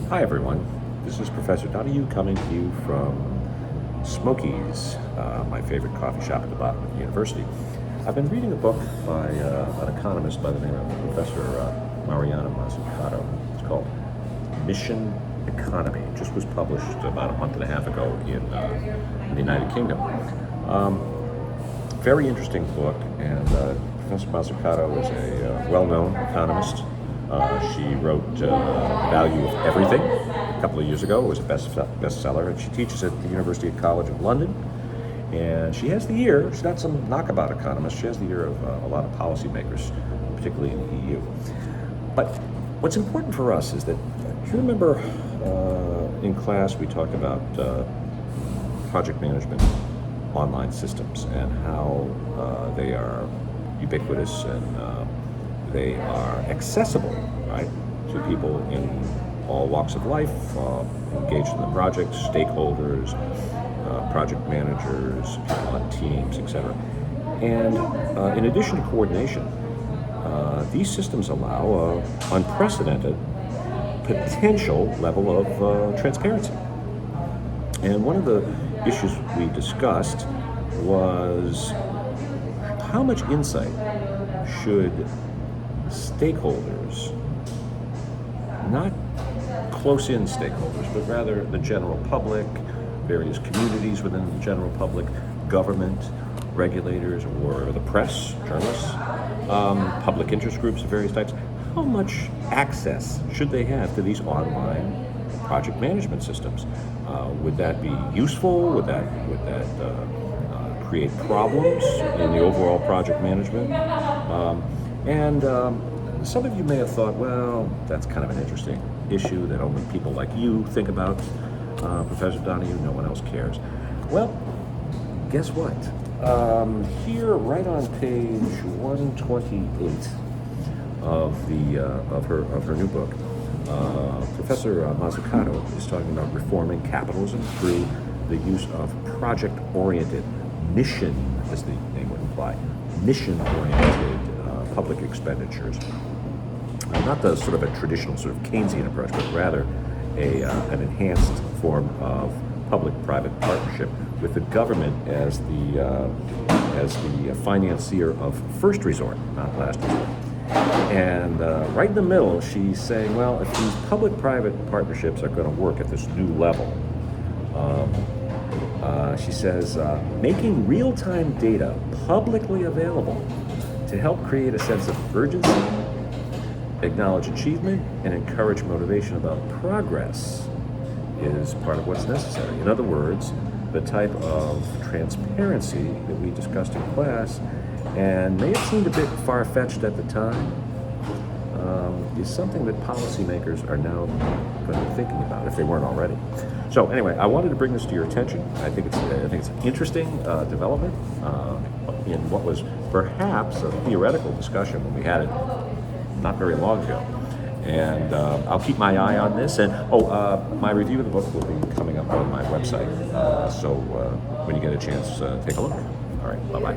Hi everyone, this is Professor Donahue coming to you from Smokies, my favorite coffee shop at the bottom of the university. I've been reading a book by an economist by the name of Professor Mariana Mazzucato. It's called Mission Economy. It just was published about a month and a half ago in the United Kingdom. Very interesting book, and Professor Mazzucato is a well-known economist. She wrote The Value of Everything a couple of years ago. It was a bestseller, and she teaches at the University College of London. And she has the ear, she's not some knockabout economist, she has the ear of a lot of policymakers, particularly in the EU. But what's important for us is that, do you remember in class we talked about project management online systems and how they are ubiquitous and they are accessible, right, to people in all walks of life, engaged in the project, stakeholders, project managers, people on teams, etc. And in addition to coordination, these systems allow unprecedented potential level of transparency. And one of the issues we discussed was how much insight should stakeholders, not close-in stakeholders, but rather the general public, various communities within the general public, government, regulators, or the press, journalists, public interest groups of various types, how much access should they have to these online project management systems? Would that be useful? Would that create problems in the overall project management? And some of you may have thought, well, that's kind of an interesting issue that only people like you think about. Professor Donahue, no one else cares. Well, guess what? Here, right on page 128 of her new book, Professor Mazzucato is talking about reforming capitalism through the use of project-oriented, mission, as the name would imply, mission-oriented public expenditures. Not the sort of a traditional sort of Keynesian approach, but rather an enhanced form of public-private partnership with the government as the financier of first resort, not last resort. And right in the middle, she's saying, well, if these public-private partnerships are going to work at this new level, she says, making real-time data publicly available to help create a sense of urgency, acknowledge achievement, and encourage motivation about progress is part of what's necessary. In other words, the type of transparency that we discussed in class, and may have seemed a bit far-fetched at the time, is something that policymakers are now going to be thinking about if they weren't already. So anyway, I wanted to bring this to your attention. I think it's an interesting development in what was perhaps a theoretical discussion when we had it not very long ago. And I'll keep my eye on this. And my review of the book will be coming up on my website. So when you get a chance, take a look. All right, bye-bye.